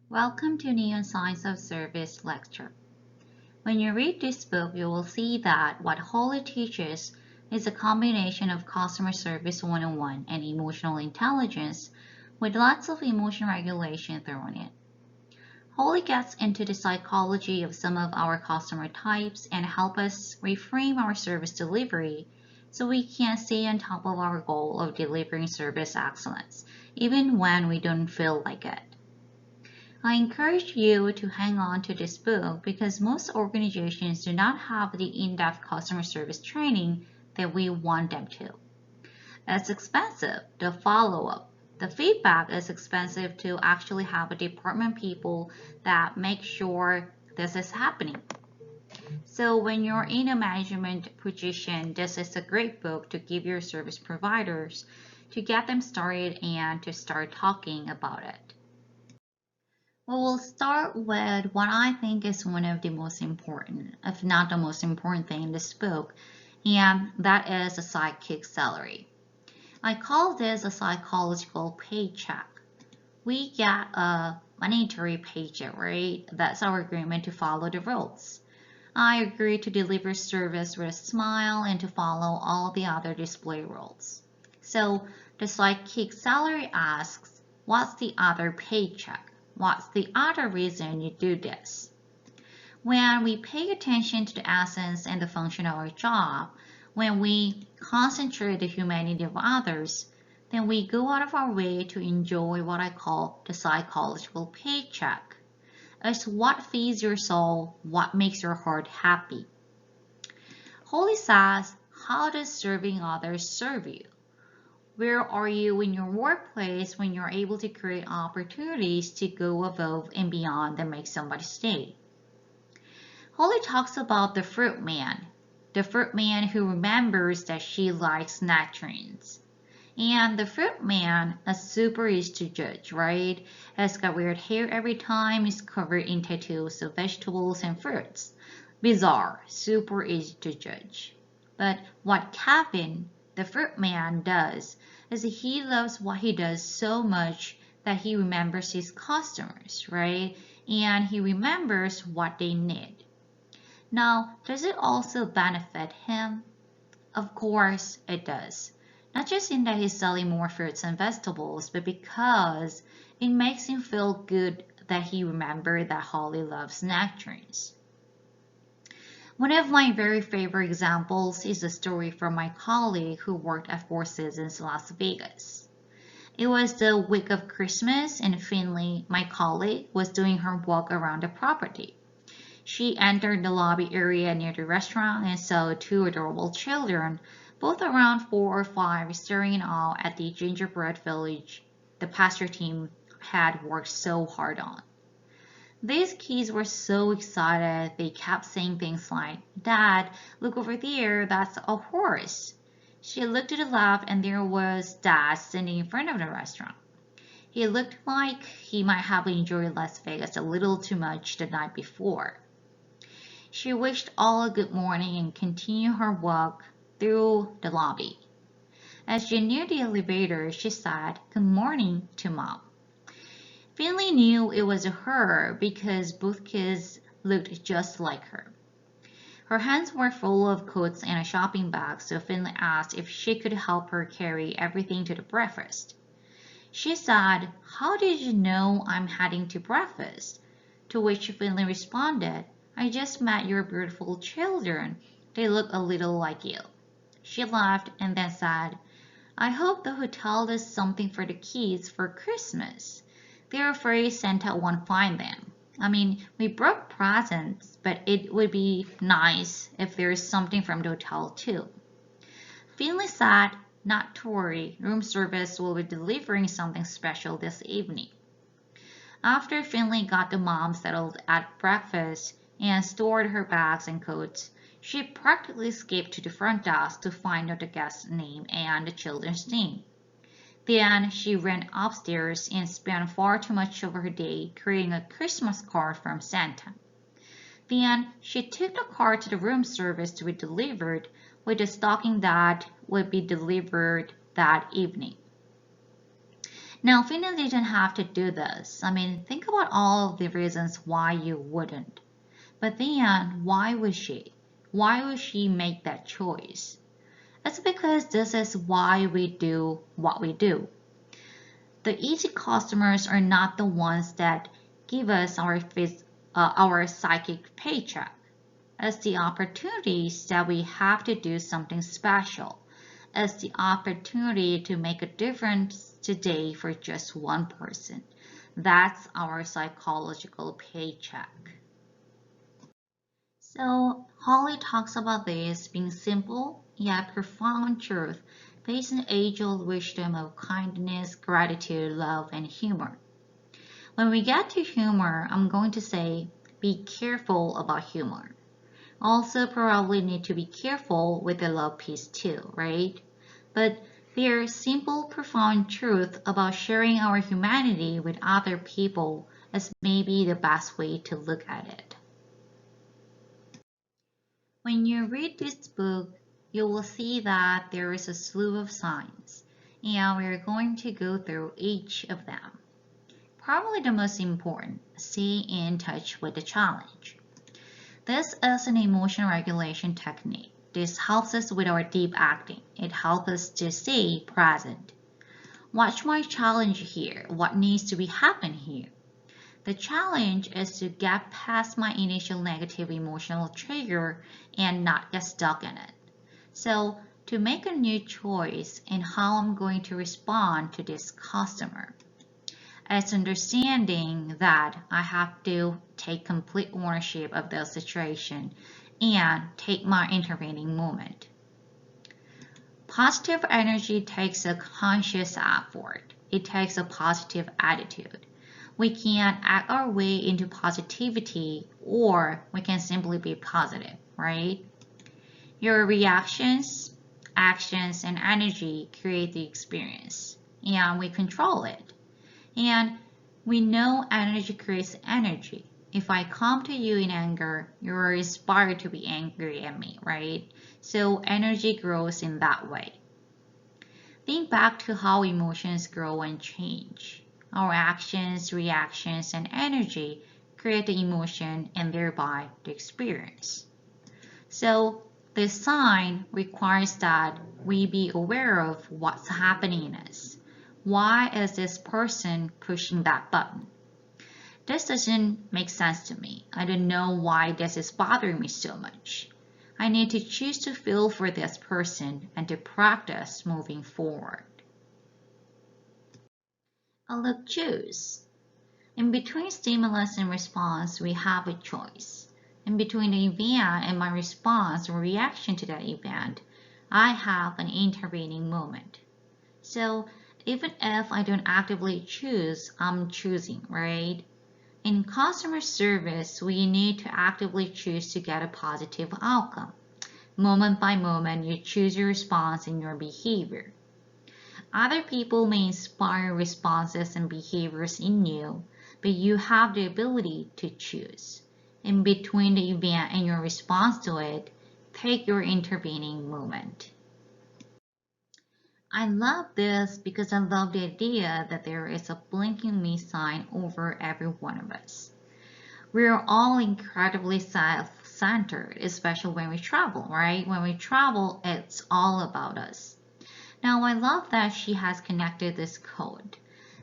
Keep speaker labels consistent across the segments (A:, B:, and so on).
A: Welcome to NeonSign's of Service lecture. When you read this book, you will see that what Holly teaches is a combination of customer service 101 and emotional intelligence with lots of emotion regulation thrown in. Holly gets into the psychology of some of our customer types and help us reframe our service delivery so we can stay on top of our goal of delivering service excellence, even when we don't feel like it. I encourage you to hang on to this book because most organizations do not have the in-depth customer service training that we want them to. It's expensive, the follow-up. The feedback is expensive to actually have a department people that make sure this is happening. So when you're in a management position, this is a great book to give your service providers to get them started and to start talking about it. Well, we'll start with what I think is one of the most important, if not the most important thing in this book, and that is a sidekick salary. I call this a psychological paycheck. We get a monetary paycheck, right? That's our agreement to follow the rules. I agree to deliver service with a smile and to follow all the other display rules. So the sidekick salary asks, what's the other paycheck? What's the other reason you do this? When we pay attention to the essence and the function of our job, when we concentrate the humanity of others, then we go out of our way to enjoy what I call the psychological paycheck. It's what feeds your soul, what makes your heart happy. Holly says, how does serving others serve you? Where are you in your workplace when you're able to create opportunities to go above and beyond that make somebody stay? Holly talks about the fruit man who remembers that she likes nectarines. And the fruit man is super easy to judge, right? Has got weird hair every time, is covered in tattoos of vegetables and fruits. Bizarre, super easy to judge. But what Kevin, the fruit man, does is he loves what he does so much that he remembers his customers, right? And he remembers what they need. Now, does it also benefit him? Of course it does. Not just in that he's selling more fruits and vegetables, but because it makes him feel good that he remembered that Holly loves nectarines. One of my very favorite examples is a story from my colleague who worked at Four Seasons Las Vegas. It was the week of Christmas and Finley, my colleague, was doing her walk around the property. She entered the lobby area near the restaurant and saw two adorable children, both around 4 or 5, staring in awe at the gingerbread village the pastor team had worked so hard on. These kids were so excited, they kept saying things like, "Dad, look over there, that's a horse." She looked to the left and there was Dad standing in front of the restaurant. He looked like he might have enjoyed Las Vegas a little too much the night before. She wished all a good morning and continued her walk through the lobby. As she neared the elevator, she said, "Good morning" to Mom. Finley knew it was her because both kids looked just like her. Her hands were full of coats and a shopping bag, so Finley asked if she could help her carry everything to the breakfast. She said, "How did you know I'm heading to breakfast?" To which Finley responded, "I just met your beautiful children. They look a little like you." She laughed and then said, "I hope the hotel does something for the kids for Christmas. They're afraid Santa won't find them. I mean, we brought presents, but it would be nice if there's something from the hotel too." Finley said, "Not to worry, room service will be delivering something special this evening." After Finley got the mom settled at breakfast and stored her bags and coats, she practically skipped to the front desk to find out the guest's name and the children's name. Then she ran upstairs and spent far too much of her day creating a Christmas card from Santa. Then she took the card to the room service to be delivered with the stocking that would be delivered that evening. Now, Fina didn't have to do this. I mean, think about all of the reasons why you wouldn't. But then, why would she? Why would she make that choice? It's because this is why we do what we do. The easy customers are not the ones that give us our psychic paycheck. It's the opportunities that we have to do something special. It's the opportunity to make a difference today for just one person. That's our psychological paycheck. So Holly talks about this being simple yet profound truth based on age-old wisdom of kindness, gratitude, love, and humor. When we get to humor, I'm going to say be careful about humor. Also probably need to be careful with the love piece too, right? But there's simple, profound truth about sharing our humanity with other people is maybe the best way to look at it. When you read this book, you will see that there is a slew of signs, and we're going to go through each of them. Probably the most important, stay in touch with the challenge. This is an emotion regulation technique. This helps us with our deep acting. It helps us to stay present. Watch my challenge here. What needs to be happen here? The challenge is to get past my initial negative emotional trigger and not get stuck in it. So, to make a new choice in how I'm going to respond to this customer. It's understanding that I have to take complete ownership of the situation and take my intervening moment. Positive energy takes a conscious effort. It takes a positive attitude. We can act our way into positivity or we can simply be positive, right? Your reactions, actions, and energy create the experience and we control it. And we know energy creates energy. If I come to you in anger, you're inspired to be angry at me, right? So energy grows in that way. Think back to how emotions grow and change. Our actions, reactions, and energy create the emotion and thereby the experience. So this sign requires that we be aware of what's happening in us. Why is this person pushing that button? This doesn't make sense to me. I don't know why this is bothering me so much. I need to choose to feel for this person and to practice moving forward. Look, choose. In between stimulus and response, we have a choice. In between the event and my response or reaction to that event, I have an intervening moment. So even if I don't actively choose, I'm choosing, right? In customer service, we need to actively choose to get a positive outcome. Moment by moment, you choose your response and your behavior. Other people may inspire responses and behaviors in you, but you have the ability to choose. In between the event and your response to it, take your intervening moment. I love this because I love the idea that there is a blinking me sign over every one of us. We're all incredibly self-centered, especially when we travel, right? When we travel, it's all about us. Now, I love that she has connected this code.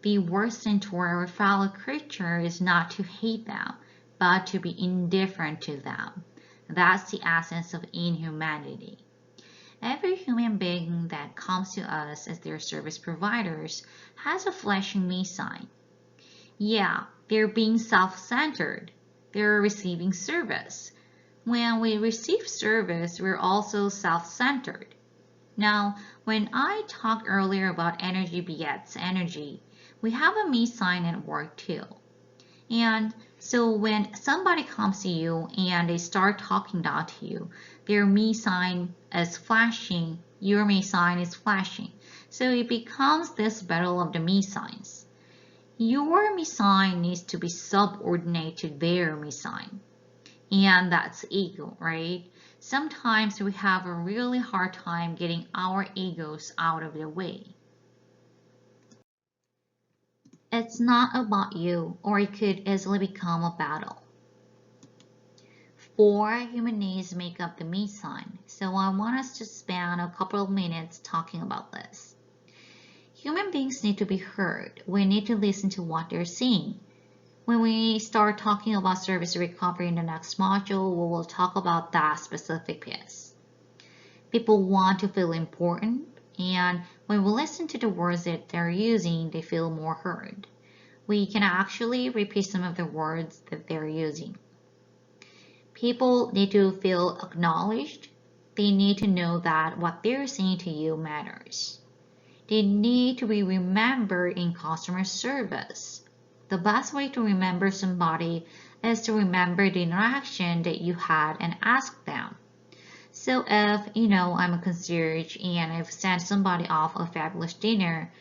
A: The worst thing to our fellow creature is not to hate them, but to be indifferent to them. That's the essence of inhumanity. Every human being that comes to us as their service providers has a flashing me sign. Yeah, they're being self-centered. They're receiving service. When we receive service, we're also self-centered. Now, when I talked earlier about energy begets energy, we have a me sign at work too. And so when somebody comes to you and they start talking down to you, their me sign is flashing, your me sign is flashing. So it becomes this battle of the me signs. Your me sign needs to be subordinate to their me sign. And that's ego, right? Sometimes we have a really hard time getting our egos out of the way. It's not about you, or it could easily become a battle. 4 human needs make up the me sign, so I want us to spend a couple of minutes talking about this. Human beings need to be heard. We need to listen to what they're saying. When we start talking about service recovery in the next module, we will talk about that specific piece. People want to feel important, and when we listen to the words that they're using, they feel more heard. We can actually repeat some of the words that they're using. People need to feel acknowledged. They need to know that what they're saying to you matters. They need to be remembered in customer service. The best way to remember somebody is to remember the interaction that you had and ask them. So if, I'm a concierge and I've sent somebody off a fabulous dinner,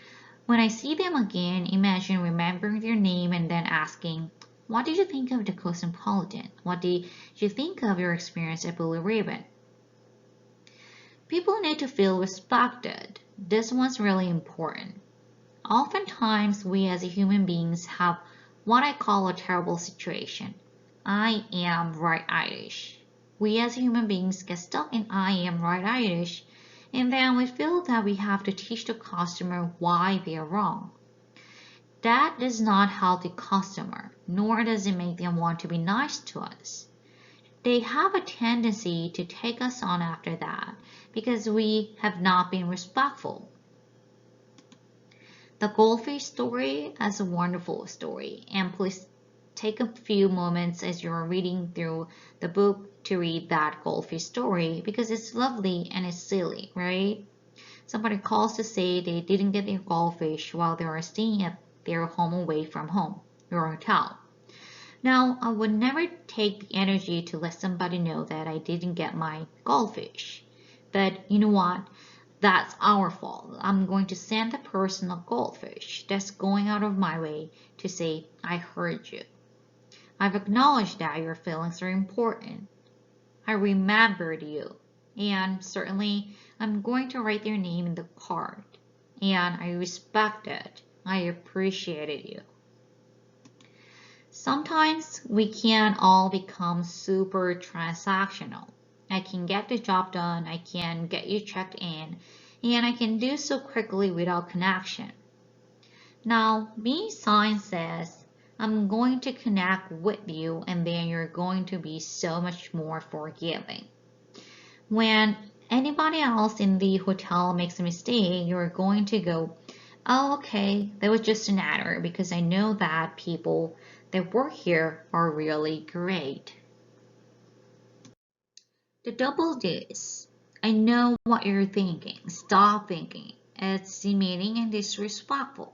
A: when I see them again, imagine remembering their name and then asking, what did you think of the Cosmopolitan? What did you think of your experience at Blue Ribbon? People need to feel respected. This one's really important. Oftentimes, we as human beings have what I call a terrible situation. I am right-ish. We as human beings get stuck in I am right-ish, and then we feel that we have to teach the customer why they are wrong. That does not help the customer, nor does it make them want to be nice to us. They have a tendency to take us on after that because we have not been respectful. The goldfish story is a wonderful story, and please take a few moments as you're reading through the book to read that goldfish story because it's lovely and it's silly, right? Somebody calls to say they didn't get their goldfish while they were staying at their home away from home, your hotel. Now, I would never take the energy to let somebody know that I didn't get my goldfish. But you know what? That's our fault. I'm going to send the person a goldfish. That's going out of my way to say, I heard you. I've acknowledged that your feelings are important. I remembered you. And certainly, I'm going to write their name in the card. And I respect it. I appreciated you. Sometimes we can all become super transactional. I can get the job done, I can get you checked in, and I can do so quickly without connection. Now, NeonSign says, I'm going to connect with you and then you're going to be so much more forgiving. When anybody else in the hotel makes a mistake, you're going to go, oh, okay, that was just an error because I know that people that work here are really great. The double D's. I know what you're thinking. Stop thinking. It's demeaning and disrespectful.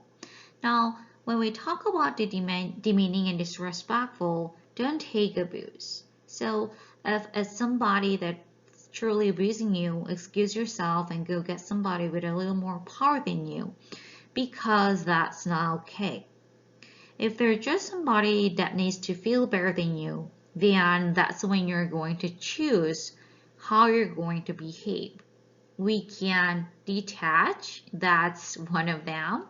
A: Now, when we talk about the demeaning and disrespectful, don't take abuse. So, if it's somebody that's truly abusing you, excuse yourself and go get somebody with a little more power than you, because that's not okay. If they're just somebody that needs to feel better than you, then that's when you're going to choose how you're going to behave. We can detach, that's one of them.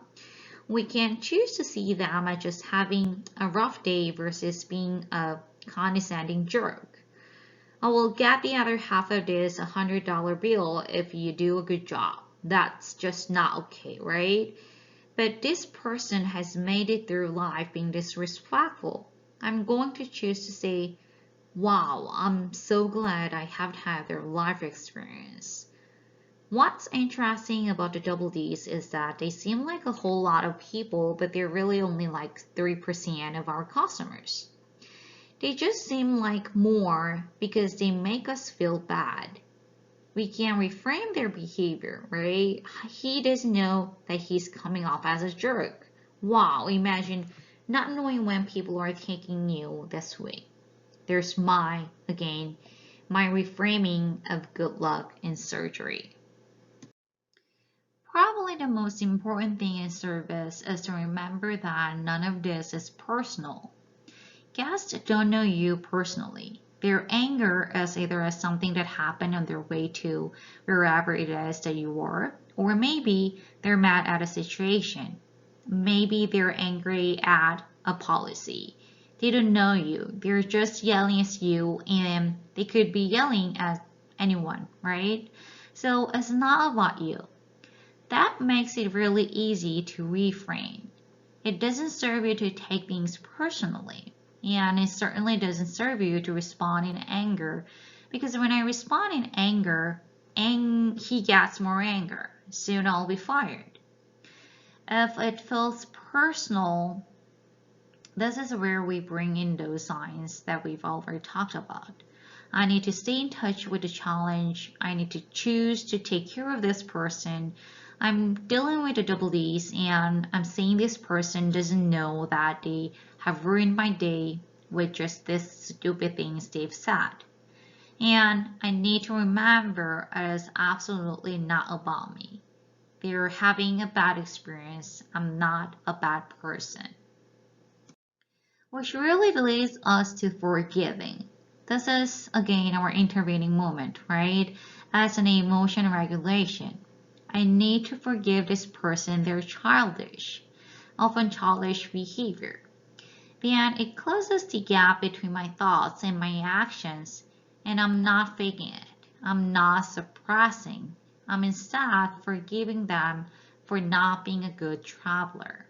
A: We can choose to see them as just having a rough day versus being a condescending jerk. I will get the other half of this $100 bill if you do a good job. That's just not okay, right? But this person has made it through life being disrespectful. I'm going to choose to say, wow, I'm so glad I have had their life experience. What's interesting about the double D's is that they seem like a whole lot of people, but they're really only like 3% of our customers. They just seem like more because they make us feel bad. We can reframe their behavior, right? He doesn't know that he's coming off as a jerk. Wow, imagine not knowing when people are taking you this way. There's again, my reframing of good luck in surgery. Probably the most important thing in service is to remember that none of this is personal. Guests don't know you personally. Their anger is either as something that happened on their way to wherever it is that you were, or maybe they're mad at a situation. Maybe they're angry at a policy. They don't know you. They're just yelling at you, and they could be yelling at anyone, right? So it's not about you. That makes it really easy to reframe. It doesn't serve you to take things personally. And it certainly doesn't serve you to respond in anger. Because when I respond in anger, he gets more anger. Soon I'll be fired. If it feels personal, this is where we bring in those signs that we've already talked about. I need to stay in touch with the challenge. I need to choose to take care of this person. I'm dealing with the double D's, and I'm saying this person doesn't know that they have ruined my day with just these stupid things they've said. And I need to remember it is absolutely not about me. They're having a bad experience. I'm not a bad person. Which really leads us to forgiving. This is, again, our intervening moment, right? As an emotion regulation. I need to forgive this person. They're childish, often childish behavior. Then it closes the gap between my thoughts and my actions, and I'm not faking it. I'm not suppressing. I'm instead forgiving them for not being a good traveler.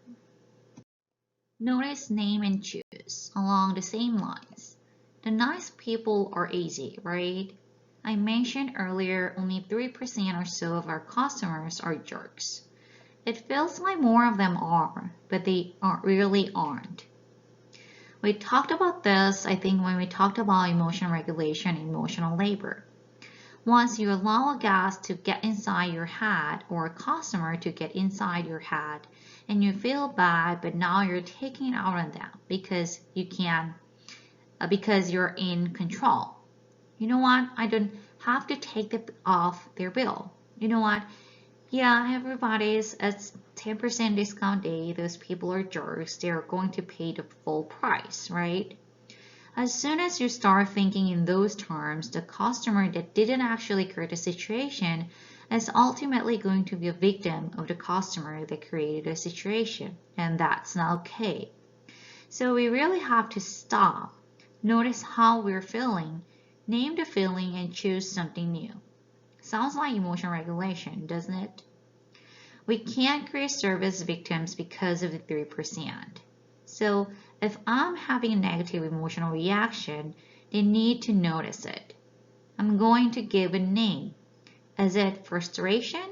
A: Notice, name, and choose along the same lines. The nice people are easy, right? I mentioned earlier only 3% or so of our customers are jerks. It feels like more of them are, but they really aren't. We talked about this, I think, when we talked about emotion regulation and emotional labor. Once you allow a guest to get inside your head or a customer to get inside your head and you feel bad, but now you're taking it out on them because you can, because you're in control. You know what? I don't have to take it off their bill. You know what? Yeah, everybody's at 10% discount day. Those people are jerks. They're going to pay the full price, right? As soon as you start thinking in those terms, the customer that didn't actually create the situation is ultimately going to be a victim of the customer that created the situation, and that's not okay. So we really have to stop, notice how we're feeling, name the feeling, and choose something new. Sounds like emotion regulation, doesn't it? We can't create service victims because of the 3%. So if I'm having a negative emotional reaction, they need to notice it. I'm going to give a name. Is it frustration?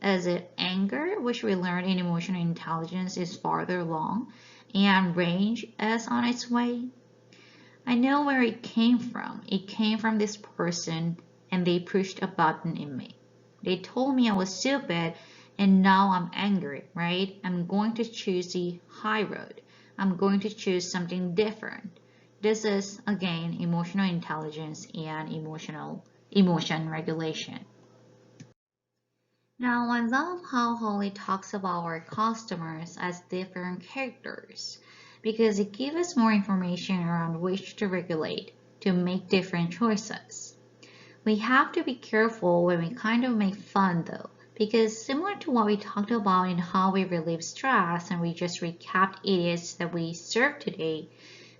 A: Is it anger, which we learned in emotional intelligence is farther along, and rage is on its way? I know where it came from. It came from this person, and they pushed a button in me. They told me I was stupid, and now I'm angry, right? I'm going to choose the high road. I'm going to choose something different. This is, again, emotional intelligence and emotion regulation. Now, I love how Holly talks about our customers as different characters because it gives us more information around which to regulate to make different choices. We have to be careful when we kind of make fun though, because similar to what we talked about in how we relieve stress and we just recapped idiots that we serve today,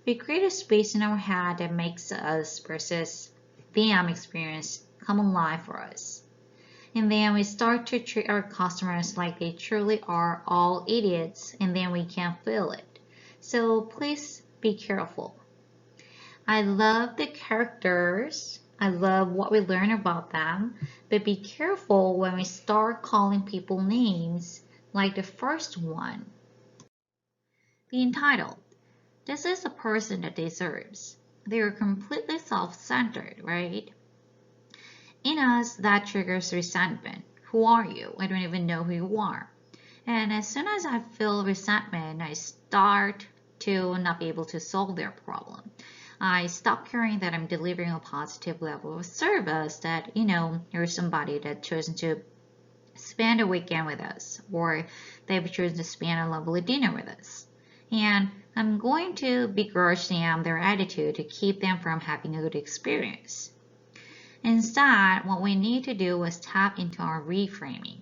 A: we create a space in our head that makes us versus them experience come alive for us. And then we start to treat our customers like they truly are all idiots, and then we can feel it. So please be careful. I love the characters. I love what we learn about them, but be careful when we start calling people names like the first one. The entitled. This is a person that deserves. They are completely self-centered, right? In us, that triggers resentment. Who are you? I don't even know who you are. And as soon as I feel resentment, I start to not be able to solve their problem. I stop caring that I'm delivering a positive level of service, that, there's somebody that chosen to spend a weekend with us, or they've chosen to spend a lovely dinner with us. And I'm going to begrudge them their attitude to keep them from having a good experience. Instead, what we need to do is tap into our reframing.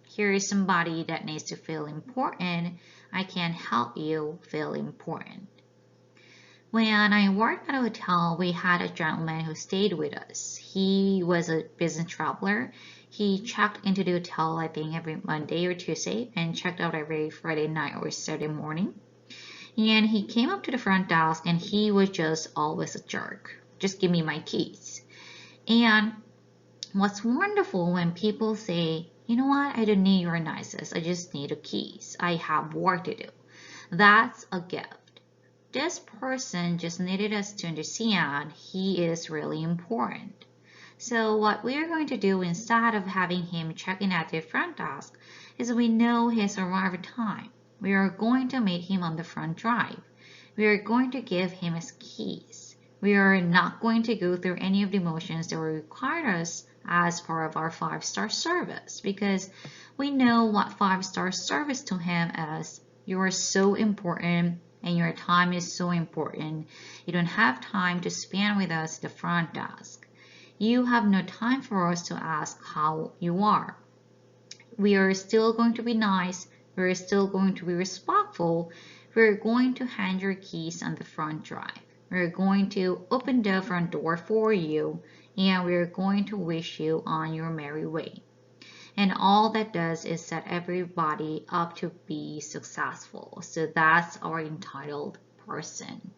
A: Here is somebody that needs to feel important. I can help you feel important. When I worked at a hotel, we had a gentleman who stayed with us. He was a business traveler. He checked into the hotel, I think, every Monday or Tuesday and checked out every Friday night or Saturday morning. And he came up to the front desk and he was just always a jerk. Just give me my keys. And what's wonderful when people say, you know what, I don't need your nicest, I just need the keys. I have work to do. That's a gift. This person just needed us to understand he is really important. So what we're going to do instead of having him checking at the front desk is we know his arrival time. We are going to meet him on the front drive. We are going to give him his keys. We are not going to go through any of the motions that will require us as part of our 5-star service because we know what 5-star service to him is. You are so important and your time is so important. You don't have time to spend with us at the front desk. You have no time for us to ask how you are. We are still going to be nice. We're still going to be respectful. We're going to hand your keys on the front drive. We're going to open the front door for you and we're going to wish you on your merry way. And all that does is set everybody up to be successful. So that's our entitled person.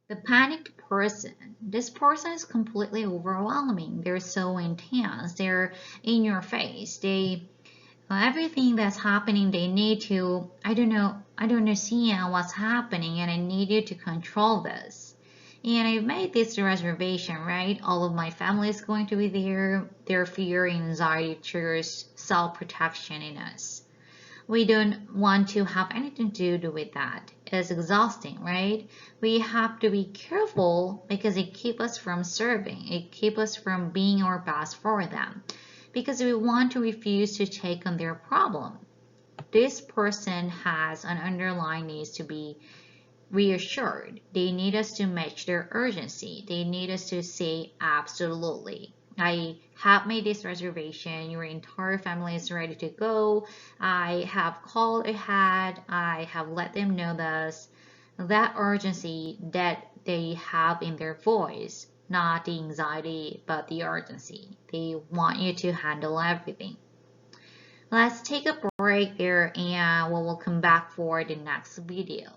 A: The panicked person. This person is completely overwhelming. They're so intense. They're in your face. Everything that's happening, they need to, I don't understand what's happening and I need you to control this. And I made this reservation, right? All of my family is going to be there. Their fear and anxiety triggers self-protection in us. We don't want to have anything to do with that. It's exhausting, right? We have to be careful because it keeps us from serving. It keeps us from being our best for them because we want to refuse to take on their problem. This person has an underlying needs to be reassured. They need us to match their urgency. They need us to say absolutely. I have made this reservation. Your entire family is ready to go. I have called ahead. I have let them know this. That urgency that they have in their voice, not the anxiety, but the urgency. They want you to handle everything. Let's take a break there and we will come back for the next video.